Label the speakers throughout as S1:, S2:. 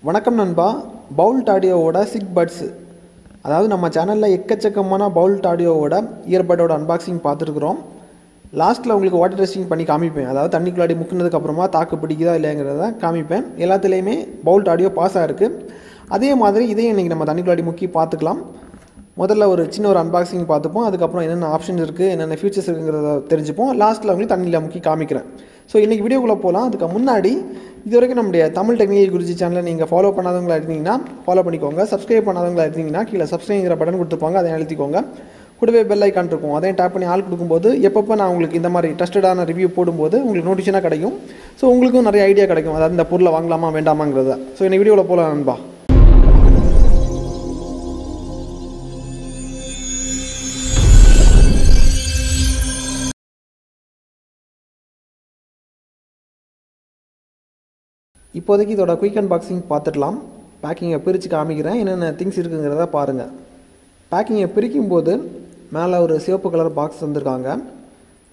S1: வணக்கம் நண்பா. பவுல்ட் ஆடியோவோட சிக்பட்ஸ், அதாவது நம்ம சேனலில் எக்கச்சக்கமான பவுல்ட் ஆடியோவோட இயர்பட்டோட அன்பாக்சிங் பார்த்துருக்குறோம். லாஸ்ட்டில் உங்களுக்கு வாட்டர் டெஸ்டிங் பண்ணி காமிப்பேன். அதாவது தண்ணிக்குள்ளாடி முக்கினதுக்கப்புறமா தாக்கு பிடிக்குதா இல்லைங்கிறத காமிப்பேன். எல்லாத்துலேயுமே பவுல்ட் ஆடியோ பாஸ் ஆகிருக்கு. அதே மாதிரி இதையும் இன்றைக்கி நம்ம தண்ணிக்குள்ளாடி முக்கி பார்த்துக்கலாம். முதல்ல ஒரு சின்ன ஒரு அன்பாக்சிங் பார்த்துப்போம். அதுக்கப்புறம் என்னென்ன ஆப்ஷன்ஸ் இருக்குது, என்னென்ன ஃபியூச்சர்ஸ் இருக்குங்கிறத தெரிஞ்சுப்போம். லாஸ்ட்டில் உங்களுக்கு தண்ணியில் முக்கி காமிக்கிறேன். ஸோ இன்றைக்கி வீடியோக்குள்ளே போகலாம். அதுக்கு முன்னாடி இது வரைக்கும் நம்முடைய தமிழ் டெக்னிக்கல் குருஜி சேனலை நீங்கள் ஃபாலோ பண்ணாதவங்களா இருந்தீங்கன்னா ஃபாலோ பண்ணிக்கோங்க. சப்ஸ்கிரைப் பண்ணாதவங்களா இருந்தீங்கன்னா கீழே சப்ஸ்கிரைங்கிற பட்டன் கொடுத்துருப்பாங்க, அதை அழுத்திக்கோங்க. கூடவே பெல் ஐக்கான் இருக்கும், அதையும் டேப் பண்ணி ஆள் கொடுக்கும்போது எப்பப்போ நான் உங்களுக்கு இந்த மாதிரி ட்ரஸ்டடான ரிவ்யூ போடும்போது உங்களுக்கு நோட்டிஃபிகேஷனாக கிடைக்கும். ஸோ உங்களுக்கும் நிறைய ஐடியா கிடைக்கும், அதாவது இந்த பொருளை வாங்கலாமா வேண்டாமாங்கிறத. ஸோ இந்த வீடியோவில் போகலாம் நண்பா. இப்போதைக்கு இதோட குயிக் அன்பாக்சிங் பார்த்துடலாம். பேக்கிங்கை பிரித்து காமிக்கிறேன், என்னென்ன திங்ஸ் இருக்குங்கிறத பாருங்கள். பேக்கிங்கை பிரிக்கும்போது மேலே ஒரு சிவப்பு கலர் பாக்ஸ் வந்திருக்காங்க.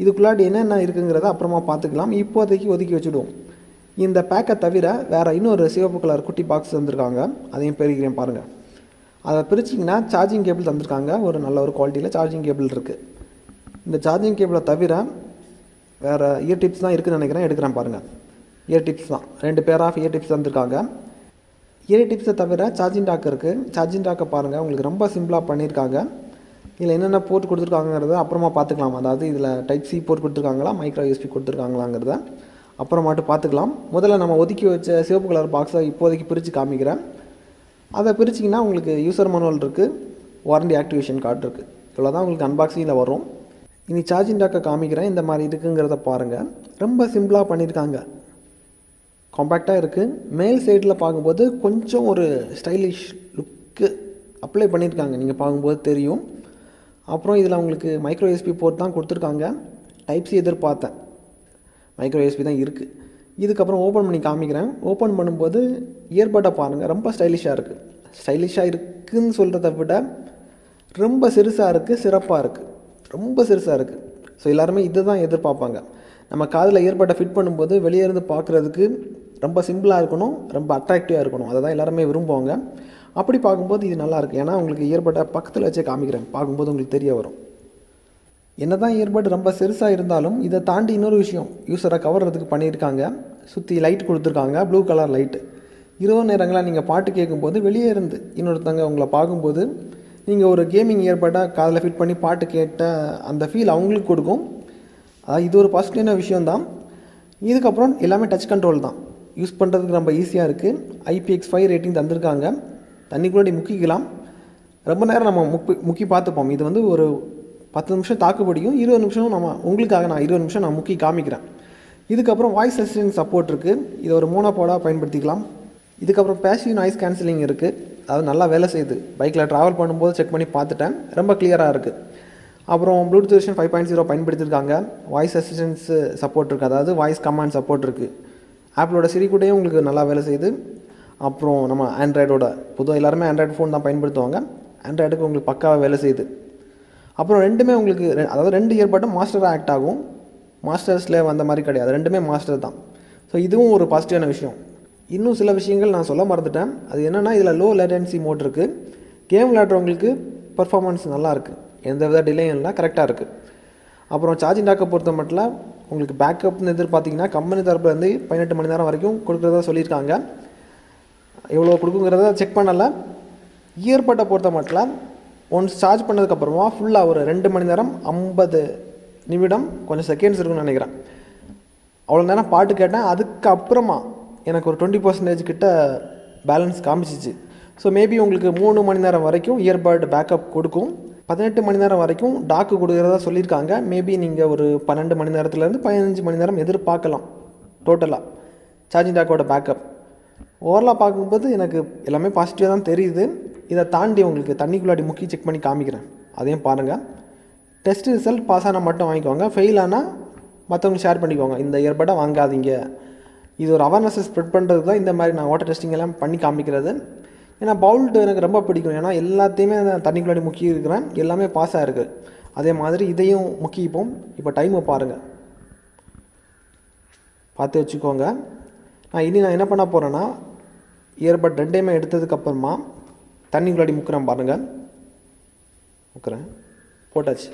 S1: இதுக்குள்ளாடி என்னென்ன இருக்குங்கிறத அப்புறமா பார்த்துக்கலாம். இப்போதைக்கு ஒதுக்கி வச்சுடுவோம். இந்த பேக்கை தவிர வேறு இன்னொரு சிவப்பு கலர் குட்டி பாக்ஸ் வந்திருக்காங்க, அதையும் பிரிக்கிறேன் பாருங்கள். அதை பிரிச்சிங்கன்னா சார்ஜிங் கேபிள் தந்திருக்காங்க. ஒரு நல்ல ஒரு குவாலிட்டியில் சார்ஜிங் கேபிள் இருக்குது. இந்த சார்ஜிங் கேபிளை தவிர வேறு இயர் டிப்ஸ் தான் இருக்குதுன்னு நினைக்கிறேன், எடுக்கிறேன் பாருங்கள். இயர் டிப்ஸ் தான், 2 பேர் ஆஃப் இயர் டிப்ஸ் தந்திருக்காங்க. இயர் டிப்ஸை தவிர சார்ஜிங் டாக் இருக்குது. சார்ஜிங் டாக்கை பாருங்கள், உங்களுக்கு ரொம்ப சிம்பிளாக பண்ணியிருக்காங்க. இதில் என்னென்ன போர்ட் கொடுத்துருக்காங்கிறத அப்புறமா பார்த்துக்கலாம். அதாவது இதில் டைப் சி போர்ட் கொடுத்துருக்காங்களா, மைக்ரோ யூஎஸ்பி கொடுத்துருக்காங்களாங்கிறத அப்புறமாட்டு பார்த்துக்கலாம். முதல்ல நம்ம ஒதுக்கி வச்ச சிவப்பு கலர் பாக்ஸை இப்போதைக்கு பிரித்து காமிக்கிறேன். அதை பிரிச்சிங்கன்னா உங்களுக்கு யூசர் மேனுவல் இருக்குது, வாரண்டி ஆக்டிவேஷன் கார்டு இருக்குது. இவ்வளோ தான் உங்களுக்கு அன்பாக்சிங்கில் வரும். இனி சார்ஜிங் டாக்கை காமிக்கிறேன், இந்த மாதிரி இருக்குங்கிறத பாருங்கள். ரொம்ப சிம்பிளாக பண்ணியிருக்காங்க, காம்பேக்டாக இருக்குது. மேல் சைடில் பார்க்கும்போது கொஞ்சம் ஒரு ஸ்டைலிஷ் லுக்கு அப்ளை பண்ணியிருக்காங்க, நீங்கள் பார்க்கும்போது தெரியும். அப்புறம் இதில் உங்களுக்கு மைக்ரோ யூஎஸ்பி போர்ட் தான் கொடுத்துருக்காங்க. டைப் சி எதிர்பார்த்தேன், மைக்ரோ யூஎஸ்பி தான் இருக்குது. இதுக்கப்புறம் ஓப்பன் பண்ணி காமிக்கிறேன். ஓப்பன் பண்ணும்போது இயர்பட்டை பாருங்கள், ரொம்ப ஸ்டைலிஷாக இருக்குது. ஸ்டைலிஷாக இருக்குதுன்னு சொல்கிறத விட ரொம்ப சிறுசாக இருக்குது, சிறப்பாக இருக்குது, ரொம்ப சிறுசாக இருக்குது. ஸோ எல்லாருமே இதை தான் எதிர்பார்ப்பாங்க. நம்ம காதில் இயர்பட்டை ஃபிட் பண்ணும்போது வெளியே இருந்து பார்க்குறதுக்கு ரொம்ப சிம்பிளாக இருக்கணும், ரொம்ப அட்ராக்டிவாக இருக்கணும். அதை தான் எல்லாருமே விரும்புவாங்க. அப்படி பார்க்கும்போது இது நல்லாயிருக்கு. ஏன்னா உங்களுக்கு இயர்பட்டை பக்கத்தில் வச்சே காமிக்கிறேன், பார்க்கும்போது உங்களுக்கு தெரிய வரும். என்ன தான் இயர்பட் ரொம்ப சிறுசாக இருந்தாலும் இதை தாண்டி இன்னொரு விஷயம் யூஸரை கவர்றதுக்கு பண்ணியிருக்காங்க. சுற்றி லைட் கொடுத்துருக்காங்க, ப்ளூ கலர் லைட்டு. இரவு நேரங்களில் நீங்கள் பாட்டு கேட்கும்போது வெளியே இருந்து இன்னொருத்தங்க உங்களை பார்க்கும்போது நீங்கள் ஒரு கேமிங் இயர்பட்டை காதில் ஃபிட் பண்ணி பாட்டு கேட்ட அந்த ஃபீல் அவங்களுக்கு கொடுக்கும். அதாவது இது ஒரு பாசிட்டிவான விஷயந்தான். இதுக்கப்புறம் எல்லாமே டச் கண்ட்ரோல் தான், யூஸ் பண்ணுறதுக்கு ரொம்ப ஈஸியாக இருக்குது. IPX5 ரேட்டிங் தந்திருக்காங்க. தண்ணிக்குள்ளாடி முக்கிக்கலாம். ரொம்ப நேரம் நம்ம முக்கி பார்த்துப்போம். இது வந்து ஒரு 10 நிமிஷம் தாக்கு பிடிக்கும். 20 நிமிஷம் நான் 20 நிமிஷம் நான் முக்கி காமிக்கிறேன். இதுக்கப்புறம் வாய்ஸ் அசிஸ்டன்ட் சப்போர்ட் இருக்குது. இதை ஒரு மோனோபோடாக பயன்படுத்திக்கலாம். இதுக்கப்புறம் பேசிவ் நாய்ஸ் கேன்சலிங் இருக்குது, அதாவது நல்லா வேலை செய்யுது. பைக்கில் ட்ராவல் பண்ணும்போது செக் பண்ணி பார்த்துட்டேன், ரொம்ப கிளியராக இருக்குது. அப்புறம் ப்ளூடூத் வெர்ஷன் 5.0 பயன்படுத்தியிருக்காங்க. வாய்ஸ் அசிஸ்டன்ஸ் சப்போர்ட் இருக்குது, அதாவது வாய்ஸ் கமாண்ட் சப்போர்ட் இருக்குது. ஆப்பிளோட சிரி கூடயும் உங்களுக்கு நல்லா வேலை செய்யுது. அப்புறம் நம்ம ஆண்ட்ராய்டோட பொதுவாக எல்லாருமே ஆண்ட்ராய்டு ஃபோன் தான் பயன்படுத்துவாங்க. ஆண்ட்ராய்டுக்கு உங்களுக்கு பக்காவாக வேலை செய்யுது. அப்புறம் ரெண்டுமே உங்களுக்கு அதாவது 2 இயர்பட்டும் மாஸ்டராக ஆக்ட் ஆகும். மாஸ்டர் ஸ்லேவ் அந்த மாதிரி கிடையாது, ரெண்டுமே மாஸ்டர் தான். ஸோ இதுவும் ஒரு பாசிட்டிவான விஷயம். இன்னும் சில விஷயங்கள் நான் சொல்ல மறந்துட்டேன். அது என்னென்னா இதில் லோ லேட்டன்சி மோட் இருக்குது. கேம் விளையாடுறவங்களுக்கு பர்ஃபார்மன்ஸ் நல்லாயிருக்கு, எந்த வித டிலேயும் இல்லை, கரெக்டாக இருக்குது. அப்புறம் சார்ஜிங் டாக்கை பொறுத்த மட்டும் உங்களுக்கு பேக்கப்னு எதிர்பார்த்திங்கன்னா கம்பெனி தரப்புலேருந்து 18 மணி நேரம் வரைக்கும் கொடுக்குறதா சொல்லியிருக்காங்க. எவ்வளோ கொடுக்குங்கிறத செக் பண்ணலை. இயர்பட்டை பொறுத்த மட்டும் ஒன்ஸ் சார்ஜ் பண்ணதுக்கப்புறமா ஃபுல்லாக ஒரு 2 மணி நேரம் 50 நிமிடம் கொஞ்சம் செகண்ட்ஸ் இருக்குன்னு நினைக்கிறேன். அவ்வளோ நேரம் பாட்டு கேட்டேன். அதுக்கப்புறமா எனக்கு ஒரு 20% கிட்ட பேலன்ஸ் காமிச்சிச்சு. ஸோ மேபி உங்களுக்கு 3 மணி நேரம் வரைக்கும் இயர்பட் பேக்கப் கொடுக்கும். 18 மணி நேரம் வரைக்கும் டாக்கு கொடுக்குறதா சொல்லியிருக்காங்க. மேபி நீங்கள் ஒரு 12 மணி நேரத்துலேருந்து 15 மணி நேரம் எதிர்பார்க்கலாம் டோட்டலாக சார்ஜிங் டாக்கோட பேக்கப். ஓவரலாக பார்க்கும்போது எனக்கு எல்லாமே பாசிட்டிவாக தான் தெரியுது. இதை தாண்டி உங்களுக்கு தண்ணிக்குள்ளாடி முக்கி செக் பண்ணி காமிக்கிறேன், அதையும் பாருங்கள். டெஸ்ட் ரிசல்ட் பாஸ் ஆனால் மட்டும் வாங்கிக்கோங்க, ஃபெயில் ஆனால் மற்றவங்க ஷேர் பண்ணிக்கோங்க. இந்த இயர்பட்டை வாங்காதீங்க. இது ஒரு அவேர்னஸை ஸ்ப்ரெட் பண்ணுறது தான் இந்த மாதிரி நான் வாட்டர் டெஸ்டிங் எல்லாம் பண்ணி காமிக்கிறது. ஏன்னா பவுல்ட் எனக்கு ரொம்ப பிடிக்கும். ஏன்னா எல்லாத்தையுமே நான் தண்ணிக்குள்ளாடி முக்கி இருக்கிறேன், எல்லாமே பாஸ் ஆகிருக்கு. அதே மாதிரி இதையும் முக்கிப்போம். இப்போ டைமை பாருங்கள், பார்த்து வச்சுக்கோங்க. நான் என்ன பண்ண போகிறேன்னா இயர்பட் ரெண்டையுமே எடுத்ததுக்கப்புறமா தண்ணிக்குள்ளாடி முக்கிறேன் பாருங்கள். முக்கிறேன், போட்டாச்சு.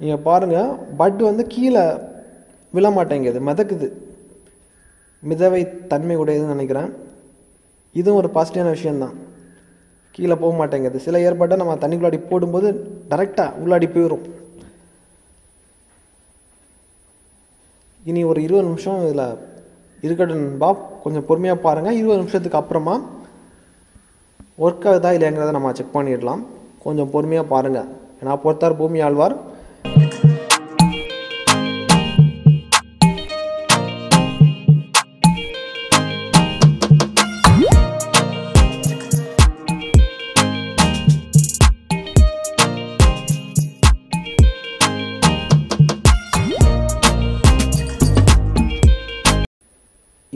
S1: நீங்கள் பாருங்கள், பட் வந்து கீழே விழ மாட்டேங்குது, மிதக்குது. மிதவை தன்மை உடையதுன்னு நினைக்கிறேன். இதுவும் ஒரு பாசிட்டிவான விஷயந்தான். கீழே போக மாட்டேங்குது. சில இயர்பட்டை நம்ம தண்ணிக்குள்ளாடி போடும்போது டைரெக்டாக உள்ளாடி போயிடும். இனி ஒரு 20 நிமிஷம் இதில் இருக்கட்டும்பா, கொஞ்சம் பொறுமையாக பாருங்கள். 20 நிமிஷத்துக்கு அப்புறமா ஒர்க் ஆகுதா இல்லைங்கிறத நம்ம செக் பண்ணிடலாம். கொஞ்சம் பொறுமையாக பாருங்கள். ஏன்னா பொறுத்தார் பூமி ஆழ்வார்.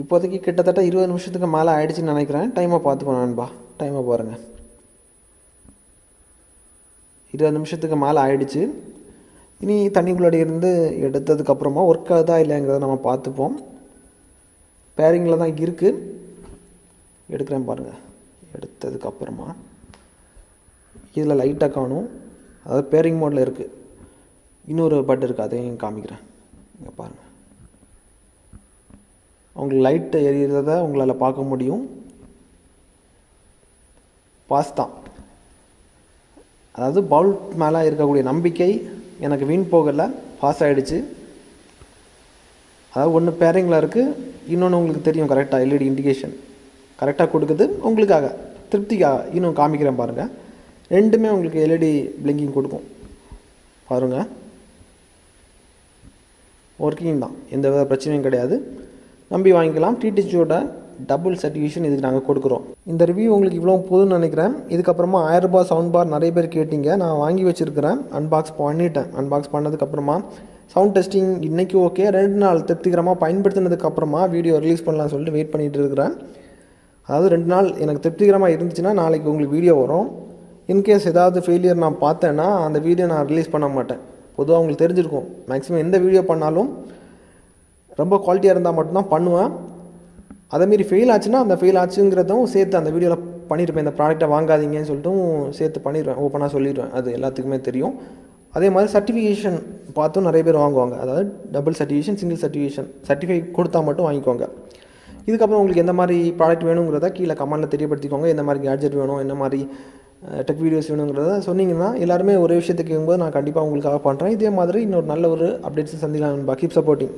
S1: இப்போதைக்கு கிட்டத்தட்ட 20 நிமிஷத்துக்கு மேலே ஆயிடுச்சுன்னு நினைக்கிறேன். டைமை பார்த்துக்கணும் நண்பா, டைமை பாருங்கள். 20 நிமிஷத்துக்கு மேலே ஆயிடுச்சு. இனி தண்ணிக்குள்ளாடி இருந்து எடுத்ததுக்கப்புறமா ஒர்க் ஆகுதா இல்லைங்கிறத நம்ம பார்த்துப்போம். பேரிங்கில் தான் இருக்குது. எடுக்கிறேன் பாருங்கள். எடுத்ததுக்கப்புறமா இதில் லைட்டாக காணும், அதாவது பேரிங் மோடில் இருக்குது. இன்னொரு பட் இருக்குது, அதையும் காமிக்கிறேன். இங்கே பாருங்கள், உங்களுக்கு லைட்டு எரியறதை உங்களால் பார்க்க முடியும். பாஸ் தான். அதாவது பவுல்ட் மேலே இருக்கக்கூடிய நம்பிக்கை எனக்கு வீண் போகலை, பாஸ் ஆகிடுச்சு. அதாவது ஒன்று பேரிங்கில் இருக்குது, இன்னொன்று உங்களுக்கு தெரியும் கரெக்டாக எல்இடி இண்டிகேஷன் கரெக்டாக கொடுக்குது. உங்களுக்காக திருப்திக்காக இன்னும் காமிக்கிறேன் பாருங்கள். ரெண்டுமே உங்களுக்கு எல்இடி பிளிங்கிங் கொடுக்கும் பாருங்கள். ஒர்க்கிங் தான், எந்த வித பிரச்சனையும் கிடையாது. நம்பி வாங்கிக்கலாம். டிடிஜியோட டபுள் சர்டிஃபிகேஷன் இதுக்கு நாங்கள் கொடுக்குறோம். இந்த ரிவ்யூ உங்களுக்கு இவ்வளோ போதும்னு நினைக்கிறேன். இதுக்கப்புறமா 1000 ரூபாய் சவுண்ட் பார் நிறைய பேர் கேட்டிங்க, நான் வாங்கி வச்சுருக்கிறேன். அன்பாக்ஸ் பண்ணிட்டேன். அன்பாக்ஸ் பண்ணதுக்கப்புறமா சவுண்ட் டெஸ்டிங் இன்றைக்கி ஓகே, 2 நாள் திருப்திகரமாக பயன்படுத்தினதுக்கப்புறமா வீடியோ ரிலீஸ் பண்ணலாம்னு சொல்லிட்டு வெயிட் பண்ணிகிட்டு இருக்கிறேன். அதாவது 2 நாள் எனக்கு திருப்திகரமாக இருந்துச்சுன்னா நாளைக்கு உங்களுக்கு வீடியோ வரும். இன்கேஸ் ஏதாவது ஃபெயிலியர் நான் பார்த்தேன்னா அந்த வீடியோ நான் ரிலீஸ் பண்ண மாட்டேன். பொதுவாக உங்களுக்கு தெரிஞ்சிருக்கும், மேக்ஸிமம் எந்த வீடியோ பண்ணாலும் ரொம்ப குவாலிட்டியாக இருந்தால் மட்டும்தான் பண்ணுவேன். அதேமாரி ஃபெயில் ஆச்சுன்னா அந்த ஃபெயில் ஆச்சுங்கிறதும் சேர்த்து அந்த வீடியோவில் பண்ணியிருப்பேன். இந்த ப்ராடக்ட்டை வாங்காதீங்கன்னு சொல்லிட்டும் சேர்த்து பண்ணிடுவேன், ஓப்பனாக சொல்லிடுவேன். அது எல்லாத்துக்குமே தெரியும். அதே மாதிரி சர்டிஃபிகேஷன் பார்த்தும் நிறைய பேர் வாங்குவாங்க. அதாவது double certification, single certification, certify கொடுத்தா மட்டும் வாங்கிக்கோங்க. இதுக்கப்புறம் உங்களுக்கு எந்த மாதிரி ப்ராடக்ட் வேணுங்கிறத கீழே கமெண்ட்டில் தெரியப்படுத்திக்கோங்க. எந்த மாதிரி கேட்ஜெட் வேணும், என்ன மாதிரி டெக் வீடியோஸ் வேணுங்கிறத சொன்னீங்கன்னா எல்லாருமே ஒரே விஷயத்தை கேட்கும்போது நான் கண்டிப்பாக உங்களுக்காக பண்ணுறேன். இதே மாதிரி இன்னொரு நல்ல ஒரு அப்டேட்ஸ் சந்திக்கலாம். Keep supporting.